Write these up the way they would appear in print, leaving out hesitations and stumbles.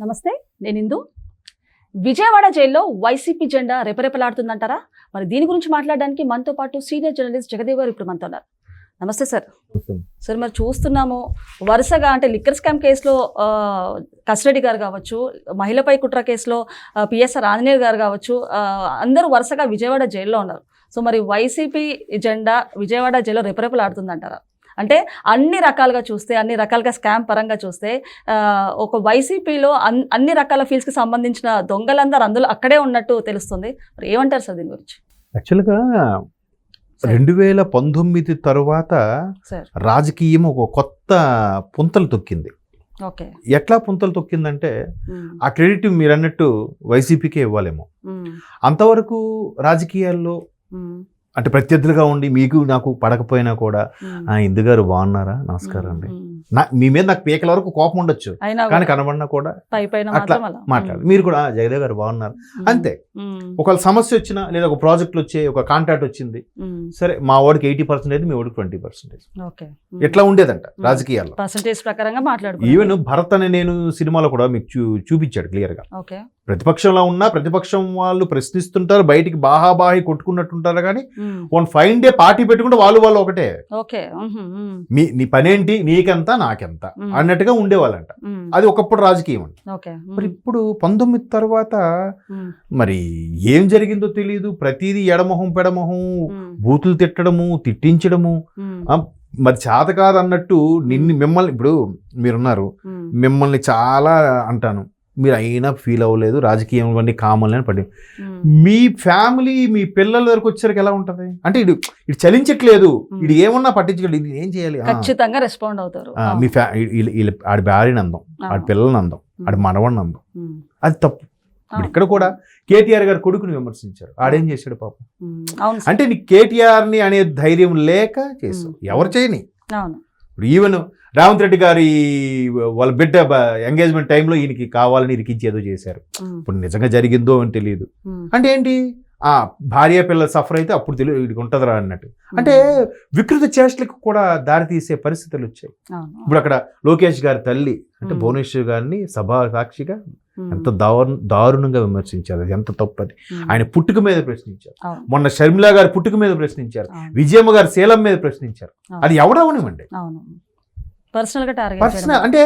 నమస్తే, నేను ఇందు. విజయవాడ జైల్లో వైసీపీ జెండా రెపరెపలాడుతుందంటారా? మరి దీని గురించి మాట్లాడడానికి మనతో పాటు సీనియర్ జర్నలిస్ట్ జగదేవ్ గారు ఇప్పుడు మనతో ఉన్నారు. నమస్తే సార్. సార్, మరి చూస్తున్నాము వరుసగా అంటే లిక్కర్ స్కామ్ కేసులో కసిరెడ్డి గారు కావచ్చు, మహిళపై కుట్ర కేసులో పిఎస్ఆర్ ఆంజనేయులు గారు కావచ్చు, అందరూ వరుసగా విజయవాడ జైల్లో ఉన్నారు. సో మరి వైసీపీ జెండా విజయవాడ జైల్లో రెపరెపలాడుతుందంటారా? అంటే అన్ని రకాలుగా చూస్తే, అన్ని రకాలుగా స్కామ్ పరంగా చూస్తే ఒక వైసీపీలో అన్ని రకాల ఫీల్డ్స్కి సంబంధించిన దొంగలందరూ అందులో అక్కడే ఉన్నట్టు తెలుస్తుంది. మరి ఏమంటారు సార్ దీని గురించి? యాక్చువల్గా 2019 తరువాత రాజకీయం ఒక కొత్త పుంతలు తొక్కింది. ఓకే, ఎట్లా పుంతలు తొక్కిందంటే ఆ క్రెడిట్ మీరు అన్నట్టు వైసీపీకే ఇవ్వాలేమో. అంతవరకు రాజకీయాల్లో అంటే ప్రత్యర్థులుగా ఉండి మీకు నాకు పడకపోయినా కూడా ఇందు గారు బాగున్నారా, నమస్కారం అండి, మీ మీద నాకు పీకల వరకు కోపం ఉండొచ్చు, కానీ కనబడినా కూడా అట్లా మాట్లాడు, మీరు కూడా జగదేవ్ గారు బాగున్నారు అంతే. ఒకవేళ సమస్య వచ్చినా లేదా ఒక ప్రాజెక్టులు వచ్చే ఒక కాంట్రాక్ట్ వచ్చింది, సరే మా వాడికి 80% అయితే మీ వాడికి 20%, ఎట్లా ఉండేదంట రాజకీయాల్లో. ఈవెన్ భరత్ అనే నేను సినిమాలో కూడా మీకు చూపించాడు క్లియర్ గా. ప్రతిపక్షంలో ఉన్నా ప్రతిపక్షం వాళ్ళు ప్రశ్నిస్తుంటారు, బయటికి బాహాబాహి కొట్టుకున్నట్టుంటారు, కానీ వన్ ఫైన్ డే పార్టీ పెట్టుకుంటే వాళ్ళు ఒకటే, నీ పనేంటి, నీకెంత నాకెంత అన్నట్టుగా ఉండేవాళ్ళంట. అది ఒకప్పుడు రాజకీయం అంట. మరి ఇప్పుడు 19 తర్వాత మరి ఏం జరిగిందో తెలియదు. ప్రతిదీ ఎడమొహం పెడమొహం, బూతులు తిట్టడము, తిట్టించడము, మరి చేత కాదు అన్నట్టు మిమ్మల్ని ఇప్పుడు మీరున్నారు, మిమ్మల్ని చాలా అంటాను, మీరు అయినా ఫీల్ అవ్వలేదు, రాజకీయం అన్నీ కామన్ అని పడి మీ ఫ్యామిలీ మీ పిల్లల దగ్గరకు వచ్చేసరికి ఎలా ఉంటది అంటే ఇడు చలించట్లేదు, ఇది ఏమన్నా పట్టించగలదు, ఇది ఏం చేయాలి, ఖచ్చితంగా రెస్పాండ్ అవుతారు. మీ ఆడి భార్యని అందం, ఆడి పిల్లల్ని అందం, ఆడి మనవడిని అందం, అది తప్పు. ఇప్పుడు ఇక్కడ కూడా కేటీఆర్ గారి కొడుకుని విమర్శించారు, ఆడేం చేశాడు పాపం. అంటే నీ కేటీఆర్ని అనే ధైర్యం లేక చేసావు, ఎవరు చేయని. ఇప్పుడు ఈవెన్ రేవంత్ రెడ్డి గారి వాళ్ళ బిడ్డ ఎంగేజ్మెంట్ టైంలో ఈయనకి కావాలని ఇరికించి ఏదో చేశారు. ఇప్పుడు నిజంగా జరిగిందో అని తెలియదు. అంటే ఏంటి, భార్య పిల్లలు సఫర్ అయితే అప్పుడు తెలియదు వీడికి ఉంటుందిరా అన్నట్టు. అంటే వికృత చేష్టలకు కూడా దారితీసే పరిస్థితులు వచ్చాయి. ఇప్పుడు అక్కడ లోకేష్ గారి తల్లి అంటే భువనేశ్వర్ గారిని సభా సాక్షిగా ఎంత దారుణంగా విమర్శించారు, అది ఎంత తప్పది. ఆయన పుట్టుక మీద ప్రశ్నించారు, మొన్న షర్మిలా గారి పుట్టుక మీద ప్రశ్నించారు, విజయమ్మ గారి శీలం మీద ప్రశ్నించారు. అది ఎవడవనివ్వండి, పర్సనల్ అంటే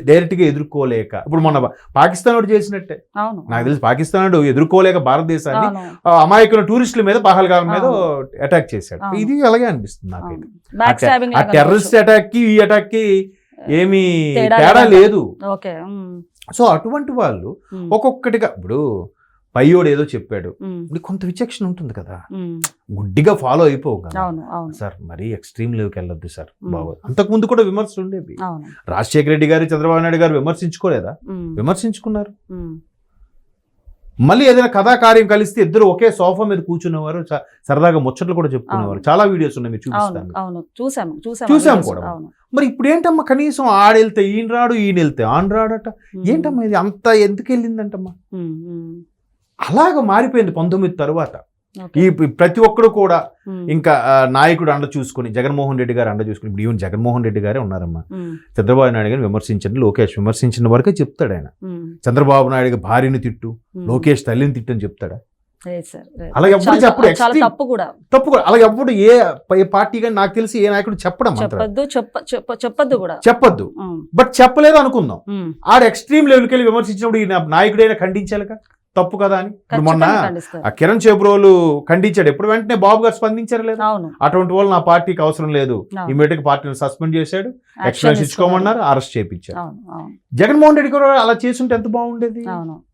డైరెక్ట్ గా ఎదుర్కోలేక, ఇప్పుడు మొన్న పాకిస్తాన్ వాడు చేసినట్టే నాకు తెలిసి, పాకిస్తాన్ వాడు ఎదుర్కోలేక భారతదేశాన్ని అమాయకుల టూరిస్టుల మీద పహల్గాం మీద అటాక్ చేశాడు. ఇది అలాగే అనిపిస్తుంది నాకైతే. ఆ టెర్రరిస్ట్ అటాక్ కి ఈ అటాక్ కి ఏమీ తేడా లేదు. సో అటువంటి వాళ్ళు ఒక్కొక్కటిగా, ఇప్పుడు పయ్యోడు ఏదో చెప్పాడు, కొంత విచక్షణ ఉంటుంది కదా, గుడ్డిగా ఫాలో అయిపోవు కదా సార్, మరీ ఎక్స్ట్రీమ్ లెవెల్కి వెళ్ళొద్దు సార్, బాగోదు. అంతకుముందు కూడా విమర్శలు ఉండేవి. రాజశేఖర రెడ్డి గారు చంద్రబాబు నాయుడు గారు విమర్శించుకోలేదా? విమర్శించుకున్నారు. మళ్ళీ ఏదైనా కథాకార్యం కలిస్తే ఇద్దరు ఒకే సోఫా మీద కూర్చునేవారు, సరదాగా ముచ్చట్లు కూడా చెప్పుకునేవారు. చాలా వీడియోస్ ఉన్నాయి, మీరు చూసాము కూడా. మరి ఇప్పుడు ఏంటమ్మా, కనీసం ఆడెళ్తే ఈయన రాడు, ఈయన వెళ్తే ఆన్ రాడట, ఏంటమ్మా ఇది అంత ఎందుకు వెళ్ళిందంటమ్మా? అలాగ మారిపోయింది 19 తర్వాత. ఈ ప్రతి ఒక్కరు కూడా ఇంకా నాయకుడు అండ చూసుకుని, జగన్మోహన్ రెడ్డి గారు అండ చూసుకుని, ఇప్పుడు ఈవెన్ జగన్మోహన్ రెడ్డి గారే ఉన్నారమ్మా. చంద్రబాబు నాయుడు గారిని విమర్శించండి, లోకేష్ విమర్శించిన వరకే చెప్తాడు ఆయన. చంద్రబాబు నాయుడు గారి భార్యని తిట్టు, లోకేష్ తల్లిని తిట్టు అని చెప్తాడా? అలాగే ఎప్పుడు తప్పు కూడా అలాగే ఎప్పుడు ఏ పార్టీ కానీ నాకు తెలిసి ఏ నాయకుడు చెప్పద్దు. బట్ చెప్పలేదు అనుకుందాం, ఆడ ఎక్స్ట్రీమ్ లెవెల్కి వెళ్ళి విమర్శించినప్పుడు ఈ నాయకుడైనా ఖండించాలిగా, తప్పు కదా అని. మొన్న ఆ కిరణ్ చేబ్రోలు ఖండించాడు, ఎప్పుడు వెంటనే బాబు గారు స్పందించారు లేదు. అటువంటి వాళ్ళు నా పార్టీకి అవసరం లేదు, ఇమీడియట్ గా పార్టీని సస్పెండ్ చేశాడు, ఎక్స్ప్లెయిన్ ఇచ్చుకోమన్నారు, అరెస్ట్ చేయించారు. జగన్మోహన్ రెడ్డి గారు అలా చేస్తుంటే ఎంత బాగుండేది,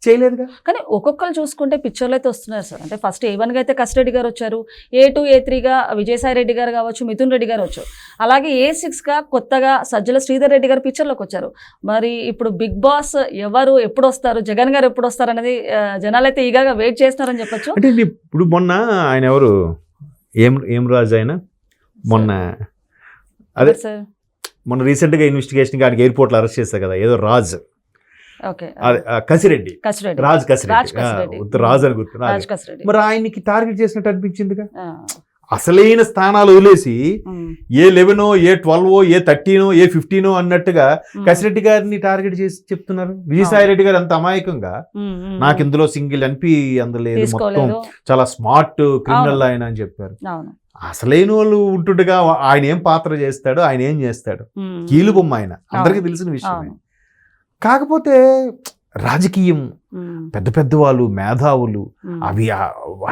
చేయలేదుగా. కానీ ఒక్కొక్కరు చూసుకుంటే పిక్చర్లు అయితే వస్తున్నారు సార్. అంటే ఫస్ట్ A1 గా అయితే కసిరెడ్డి గారు వచ్చారు, A2 A3 గా విజయసాయి రెడ్డి గారు కావచ్చు, మిథున్ రెడ్డి గారు వచ్చారు. అలాగే A6 గా కొత్తగా సజ్జల శ్రీధర్ రెడ్డి గారు పిక్చర్లోకి వచ్చారు. మరి ఇప్పుడు బిగ్ బాస్ ఎవరు ఎప్పుడు వస్తారు, జగన్ గారు ఎప్పుడు వస్తారు అనేది జనాలు అయితే ఈగా వెయిట్ చేస్తున్నారని చెప్పొచ్చు. అంటే ఇప్పుడు మొన్న ఆయన ఎవరు ఏం రాజు ఆయన మొన్న అదే మొన్న రీసెంట్ గా ఇన్వెస్టిగేషన్ గారికి ఎయిర్పోర్ట్ లో అరెస్ట్ చేశారు కదా, ఏదో రాజ్ కసిరెడ్డి, రాజ్ కసిరెడ్డి రాజ్ అని గుర్తు. మరి ఆయనకి టార్గెట్ చేసినట్టు అనిపించిందిగా. అసలైన స్థానాలు వదిలేసి ఏ 11 ఏ 12 ఏ 13 ఏ 15 అన్నట్టుగా కసిరెడ్డి గారిని టార్గెట్ చేసి చెప్తున్నారు. విజయసాయి రెడ్డి గారు అంత అమాయకంగా నాకు ఇందులో సింగిల్ ఎన్పి అందలేదు, మొత్తం చాలా స్మార్ట్ క్రిమినల్ ఆయన అని చెప్పారు. అసలైన వాళ్ళు ఉంటుండగా ఆయన ఏం పాత్ర చేస్తాడు, ఆయన ఏం చేస్తాడు, కీలు బొమ్మ ఆయన, అందరికీ తెలిసిన విషయం. కాకపోతే రాజకీయం, పెద్ద పెద్ద వాళ్ళు, మేధావులు, అవి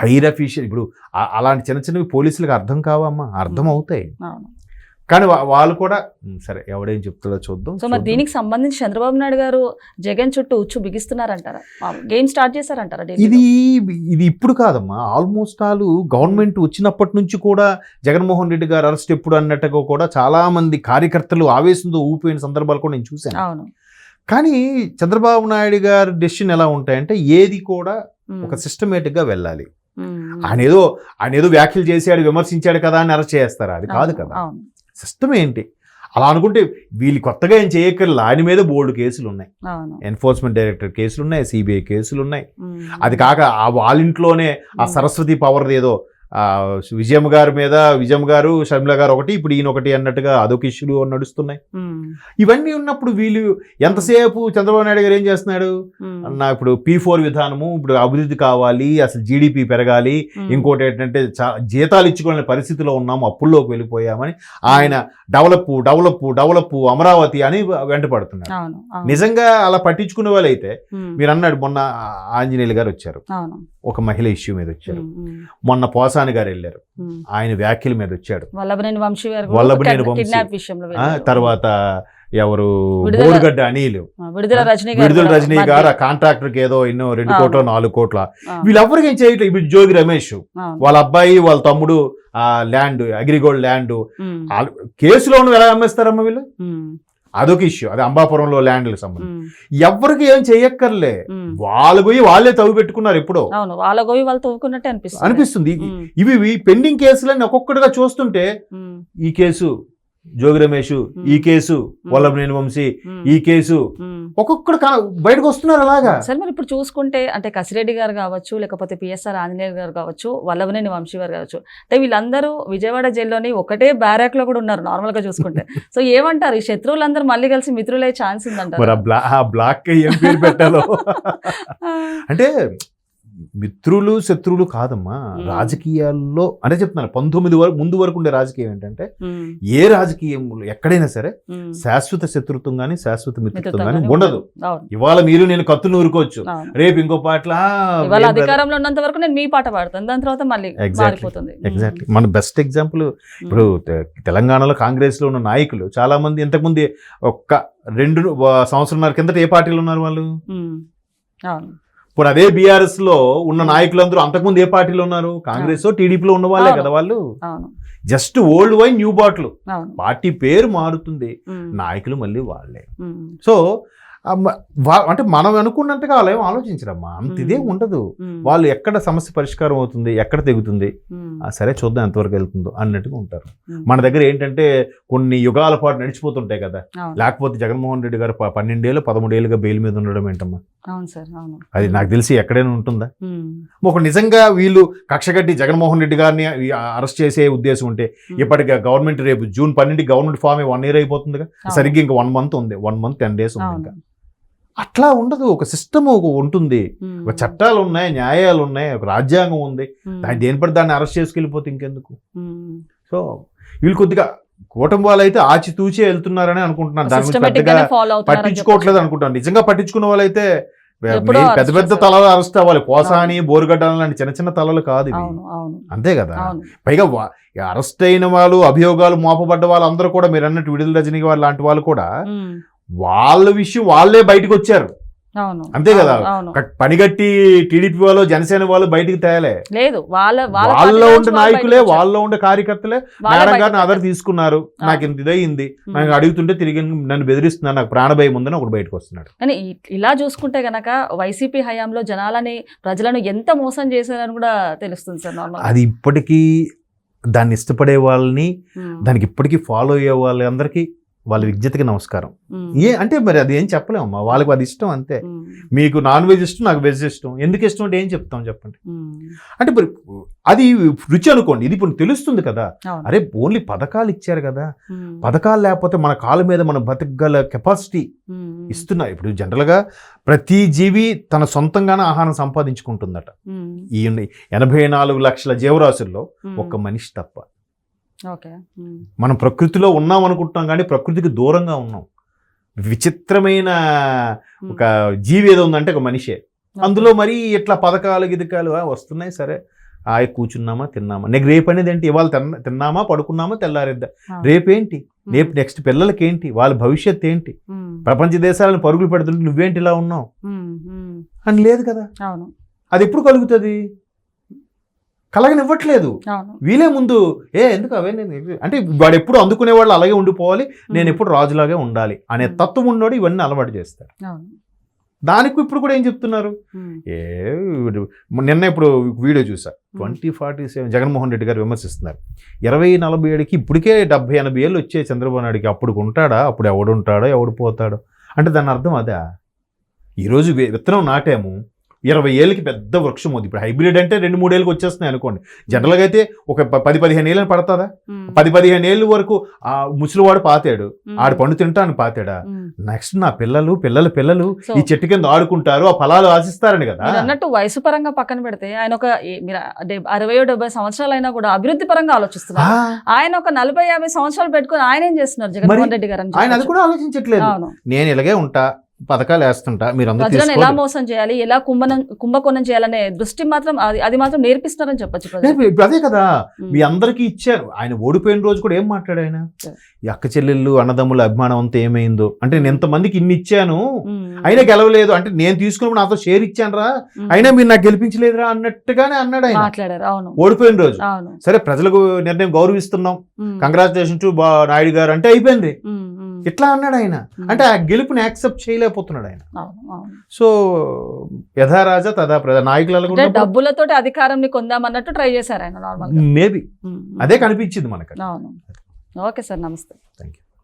హైర్ అఫీషియల్, ఇప్పుడు అలాంటి చిన్న చిన్నవి పోలీసులకు అర్థం కావమ్మా, అర్థం అవుతాయి. కానీ వాళ్ళు కూడా సరే ఎవడేం చెప్తాడో చూద్దాం. సో మరి దీనికి సంబంధించి చంద్రబాబు నాయుడు గారు జగన్ చుట్టూ ఉచ్చు బిగిస్తున్నారంటారా, గేమ్ స్టార్ట్ చేశారంటారా? ఇది ఇప్పుడు కాదమ్మా, ఆల్మోస్ట్ ఆల్ గవర్నమెంట్ వచ్చినప్పటి నుంచి కూడా జగన్మోహన్ రెడ్డి గారు అరెస్ట్ ఎప్పుడు అన్నట్టుగా కూడా చాలా మంది కార్యకర్తలు ఆవేశంతో ఊపిన సందర్భాలు కూడా నేను చూశాను. అవును. కానీ చంద్రబాబు నాయుడు గారి డెసిషన్ ఎలా ఉంటాయంటే ఏది కూడా ఒక సిస్టమేటిక్ గా వెళ్ళాలి. ఆయన ఏదో వ్యాఖ్యలు చేశాడు, విమర్శించాడు కదా అని అరెస్ట్ చేస్తారు, అది కాదు కదా. సిస్టమ్ ఏంటి అలా అనుకుంటే వీళ్ళు కొత్తగా ఏం చేయక్కర్లా, ఆయన మీద బోల్డ్ కేసులు ఉన్నాయి, ఎన్ఫోర్స్మెంట్ డైరెక్టర్ కేసులు ఉన్నాయి, సిబిఐ కేసులు ఉన్నాయి. అది కాక వాళ్ళ ఇంట్లోనే ఆ సరస్వతి పవర్ ఏదో విజయమ్మ గారు షర్మిల గారు ఒకటి, ఇప్పుడు ఈయన ఒకటి అన్నట్టుగా అదొక ఇష్యూలు నడుస్తున్నాయి. ఇవన్నీ ఉన్నప్పుడు వీళ్ళు ఎంతసేపు చంద్రబాబు నాయుడు గారు ఏం చేస్తున్నాడు, ఇప్పుడు P4 విధానము, ఇప్పుడు అభివృద్ధి కావాలి, అసలు జీడిపి పెరగాలి, ఇంకోటి ఏంటంటే జీతాలు ఇచ్చుకోలేని పరిస్థితిలో ఉన్నాము, అప్పుల్లోకి వెళ్ళిపోయామని ఆయన డెవలప్ అమరావతి అని వెంట పడుతున్నాడు. నిజంగా అలా పట్టించుకునే వాళ్ళైతే మీరు అన్నాడు, మొన్న ఆంజనేయులు గారు వచ్చారు, ఒక మహిళ ఇష్యూ మీద వచ్చారు, మొన్న పోసాని గారు వెళ్ళారు, ఆయన వ్యాఖ్యల మీద వచ్చాడు, వల్లభనేని వంశీ, తర్వాత ఎవరు బోరుగడ్డ అనిల్, విడుదల రజనీ గారు ఆ కాంట్రాక్టర్కి ఏదో 2 కోట్ల 4 కోట్ల, వీళ్ళెవరికి ఏం చేయట్లేదు. ఇప్పుడు జోగి రమేష్ వాళ్ళ అబ్బాయి వాళ్ళ తమ్ముడు ల్యాండ్, అగ్రిగోల్డ్ ల్యాండ్ కేసులో ఎలా అమ్మేస్తారమ్మా వీళ్ళు, అదొక ఇష్యూ. అది అంబాపురంలో ల్యాండ్లకు సంబంధించి ఎవరికి ఏం చెయ్యక్కర్లే, వాళ్ళు పోయి వాళ్ళే తవ్వి పెట్టుకున్నారు ఎప్పుడో, అనిపిస్తుంది. ఇవి పెండింగ్ కేసులన్నీ ఒక్కొక్కటిగా చూస్తుంటే ఈ కేసు జోగి రమేష్, ఈ కేసు వల్లభనేని వంశీ, ఈ కేసు ఒక్కొక్కడు బయటకు వస్తున్నారు అలాగా. సరే మరి ఇప్పుడు చూసుకుంటే అంటే కసిరెడ్డి గారు కావచ్చు, లేకపోతే పిఎస్ఆర్ ఆంజనేయులు గారు కావచ్చు, వల్లభనేని వంశీ గారు కావచ్చు, అంటే వీళ్ళందరూ విజయవాడ జైల్లోని ఒకటే బ్యారాక్ లో కూడా ఉన్నారు నార్మల్ గా చూసుకుంటే. సో ఏమంటారు, ఈ శత్రువులందరూ మళ్ళీ కలిసి మిత్రులే ఛాన్స్ ఉందంటారు? బ్లాక్ ఏం పేరు పెట్టాలో అంటే మిత్రులు శత్రువులు కాదమ్మా, రాజకీయాల్లో అంటే చెప్తున్నాను 19 ముందు వరకు ఉండే రాజకీయం ఏంటంటే ఏ రాజకీయంలో ఎక్కడైనా సరే శాశ్వత శత్రుత్వం గానీ శాశ్వత మిత్రత్వం గానీ ఉండదు. ఇవాళ మీరు నేను కత్తులు నూరుకోవచ్చు, రేపు ఇంకో పాటల అధికారంలో ఉన్నంత వరకు నేను మీ పాట పాడతాను, దాని తర్వాత మళ్ళీ ఎగ్జాక్ట్లీ. మన బెస్ట్ ఎగ్జాంపుల్ ఇప్పుడు తెలంగాణలో కాంగ్రెస్ లో ఉన్న నాయకులు చాలా మంది ఇంతకుముందు ఒక్క 2 సంవత్సరాల కిందట ఏ పార్టీలో ఉన్నారు వాళ్ళు. ఇప్పుడు అదే బీఆర్ఎస్ లో ఉన్న నాయకులందరూ అంతకుముందు ఏ పార్టీలో ఉన్నారు, కాంగ్రెస్ టీడీపీలో ఉన్న వాళ్ళే కదా వాళ్ళు. Just old wine new bottle, party పేరు మారుతుంది, నాయకులు మళ్ళీ వాళ్ళే. సో అంటే మనం అనుకున్నట్టుగా వాళ్ళు ఏమో ఆలోచించరమ్మా, అంత ఇదే ఉండదు. వాళ్ళు ఎక్కడ సమస్య పరిష్కారం అవుతుంది, ఎక్కడ తెగుతుంది, సరే చూద్దాం ఎంతవరకు వెళ్తుందో అన్నట్టుగా ఉంటారు. మన దగ్గర ఏంటంటే కొన్ని యుగాల పాటు నడిచిపోతుంటాయి కదా, లేకపోతే జగన్మోహన్ రెడ్డి గారు 12 ఏళ్ళు 13 ఏళ్ళుగా బెయిల్ మీద ఉండడం ఏంటమ్మా, అది నాకు తెలిసి ఎక్కడైనా ఉంటుందా? ఒక నిజంగా వీళ్ళు కక్షగట్టి జగన్మోహన్ రెడ్డి గారిని అరెస్ట్ చేసే ఉద్దేశం ఉంటే ఇప్పటికే గవర్నమెంట్ రేపు June 12 గవర్నమెంట్ ఫామ్ 1 year అయిపోతుందిగా, సరిగ్గా ఇంకా 1 month ఉంది, 1 month 10 days ఉంది. ఇంకా అట్లా ఉండదు, ఒక సిస్టమ్ ఉంటుంది, ఒక చట్టాలు ఉన్నాయి, న్యాయాలు ఉన్నాయి, ఒక రాజ్యాంగం ఉంది, దేని పడి దాన్ని అరెస్ట్ చేసుకెళ్ళిపోతే ఇంకెందుకు. సో వీళ్ళు కొద్దిగా కూటమి వాళ్ళు అయితే ఆచితూచే వెళ్తున్నారని అనుకుంటున్నాను, దాని గురించి పెద్దగా పట్టించుకోవట్లేదు అనుకుంటాను. నిజంగా పట్టించుకున్న వాళ్ళైతే పెద్ద పెద్ద తలలు అరెస్ట్ అవ్వాలి, పోసాని బోరుగడ్డ లాంటి చిన్న చిన్న తలలు కాదు ఇవి, అంతే కదా. పైగా అరెస్ట్ అయిన వాళ్ళు, అభియోగాలు మోపబడ్డ వాళ్ళందరూ కూడా మీరు అన్నట్టు విడుదల రజనీ గారు లాంటి వాళ్ళు కూడా వాళ్ళ విషయం వాళ్ళే బయటకు వచ్చారు, అంతే కదా. పనిగట్టి టీడీపీ వాళ్ళు జనసేన వాళ్ళు బయటికి తేలే లేదు, వాళ్ళలో ఉండే నాయకులే, వాళ్ళలో ఉండే కార్యకర్తలే మేడం గారిని ఆధార్ తీసుకున్నారు, నాకు ఇంత ఇదయింది, నాకు అడుగుతుంటే తిరిగి నన్ను బెదిరిస్తున్నారు, నాకు ప్రాణభయం ఉందని ఒకటి బయటకు వస్తున్నాడు. కానీ ఇలా చూసుకుంటే గనక వైసీపీ హయాంలో జనాలని ప్రజలను ఎంత మోసం చేశారని కూడా తెలుస్తుంది సార్. అది ఇప్పటికీ దాన్ని ఇష్టపడే వాళ్ళని, దానికి ఇప్పటికీ ఫాలో అయ్యే వాళ్ళందరికీ వాళ్ళ విజ్ఞతకి నమస్కారం. ఉమ్, అంటే మరి అది ఏం చెప్పలేమమ్మా, వాళ్ళకి అది ఇష్టం అంతే. ఉమ్, మీకు నాన్ వెజ్ ఇష్టం, నాకు వెజ్ ఇష్టం, ఎందుకు ఇష్టం అంటే ఏం చెప్తాం చెప్పండి. ఉమ్, అంటే మరి అది రుచి అనుకోండి, ఇది ఇప్పుడు తెలుస్తుంది కదా. అవును. అరే ఓన్లీ పథకాలు ఇచ్చారు కదా, ఉమ్, పథకాలు లేకపోతే మన కాళ్ళ మీద మనం బతకగల కెపాసిటీ ఉమ్, ఇస్తున్నారు. ఇప్పుడు జనరల్గా ప్రతి జీవి తన సొంతంగానే ఆహారం సంపాదించుకుంటుందట. ఉమ్, ఈ 84 లక్షల జీవరాశుల్లో ఉమ్, ఒక్క మనిషి తప్ప. ఓకే. ఉమ్, మనం ప్రకృతిలో ఉన్నాం అనుకుంటున్నాం కానీ ప్రకృతికి దూరంగా ఉన్నాం. విచిత్రమైన ఒక జీవి ఏదో ఉందంటే ఒక మనిషే. అందులో మరి ఇట్లా పథకాలు గిదకాలు వస్తున్నాయి. సరే కూర్చున్నామా తిన్నామా, నెక్స్ట్ రేపు అనేది ఏంటి, ఇవాళ తిన్నామా పడుకున్నామా తెల్లారిద్దా, రేపేంటి, రేపు నెక్స్ట్ పిల్లలకి ఏంటి, వాళ్ళ భవిష్యత్తు ఏంటి, ఉమ్, ప్రపంచ దేశాలను పరుగులు పెడుతుంటే నువ్వేంటి ఇలా ఉన్నావు ఉమ్, ఉమ్, అని లేదు కదా. అవును, అది ఎప్పుడు కలుగుతుంది, కలగనివ్వట్లేదు. అవును. వీలే ముందు ఎందుకు అవే అంటే వాడు ఎప్పుడు అందుకునే వాళ్ళు అలాగే ఉండిపోవాలి, నేను ఎప్పుడు రాజులాగే ఉండాలి అనే తత్వం ఉన్నోడు ఇవన్నీ అలవాటు చేస్తాడు. అవును. దానికి ఇప్పుడు కూడా ఏం చెప్తున్నారు, ఉమ్, నిన్న ఇప్పుడు వీడియో చూసా, 2047 జగన్మోహన్ రెడ్డి గారు విమర్శిస్తున్నారు. 2047కి ఇప్పటికే 70-80 ఏళ్ళు వచ్చే చంద్రబాబు నాయుడికి అప్పుడు ఉంటాడా, అప్పుడు ఎవడుంటాడో ఎవడు పోతాడో అంటే దాని అర్థం అదా. ఈరోజు విత్తనం నాటాము, 20 ఏళ్ళకి పెద్ద వృక్షం ఉంది. ఇప్పుడు హైబ్రిడ్ అంటే 2-3 ఏళ్ళకి వచ్చేస్తున్నాయి అనుకోండి. జనరల్గా అయితే ఒక 10-15 ఏళ్ళని పడుతుందా, 10-15 ఏళ్ళ వరకు ఆ ముసలివాడు పాతాడు, ఆడు పండు తింటాను పాతాడా, నెక్స్ట్ నా పిల్లలు పిల్లల పిల్లలు ఈ చెట్టు కింద ఆడుకుంటారు, ఆ ఫలాలు ఆశిస్తారని కదా. అన్నట్టు వయసు పరంగా పక్కన పెడితే ఆయన ఒక 60-70 సంవత్సరాలు అయినా కూడా అభివృద్ధి పరంగా ఆలోచిస్తున్నారు. ఆయన ఒక 40-50 సంవత్సరాలు పెట్టుకుని ఆయన ఏం చేస్తున్నారు జగన్మోహన్ రెడ్డి గారు? ఆయన అది కూడా ఆలోచించట్లేదు. నేను ఇలాగే ఉంటా, పథకాలు వేస్తుంటా, మీరు ప్రజలను ఎలా మోసం చేయాలి, ఎలా కుంభకోణం చేయాలనే దృష్టి మాత్రం అది మాత్రం నేర్పిస్తున్నారని చెప్పచ్చు. ఇప్పుడు అదే కదా మీ అందరికీ ఇచ్చారు. ఆయన ఓడిపోయిన రోజు కూడా ఏం మాట్లాడు ఆయన, ఈ అక్క చెల్లెళ్ళు అన్నదమ్ముల అభిమానం అంతా ఏమైందో అంటే, నేను ఎంతమందికి ఇన్ని ఇచ్చాను అయినా గెలవలేదు అంటే, నేను తీసుకున్నప్పుడు నాతో షేర్ ఇచ్చాను రా అయినా మీరు నాకు గెలిపించలేదురా అన్నట్టుగానే అన్నాడు ఆయన మాట్లాడారు. అవును, ఓడిపోయిన రోజు. సరే ప్రజలకు నిర్ణయం గౌరవిస్తున్నాం, కంగ్రాచులేషన్ టు నాయుడు గారు అంటే అయిపోయింది, ఇట్లా అన్నాడు ఆయన. అంటే ఆ గెలుపుని యాక్సెప్ట్ చేయలేకపోతున్నాడు ఆయన. సో యథారాజా తదా ప్రజా, నాయకులలో డబ్బులతో అధికారం కొందామన్నట్టు ట్రై చేశారు ఆయన. నార్మల్ మేబీ అదే కనిపించింది మనకు. అవును. ఓకే సార్, నమస్తే. Thank you.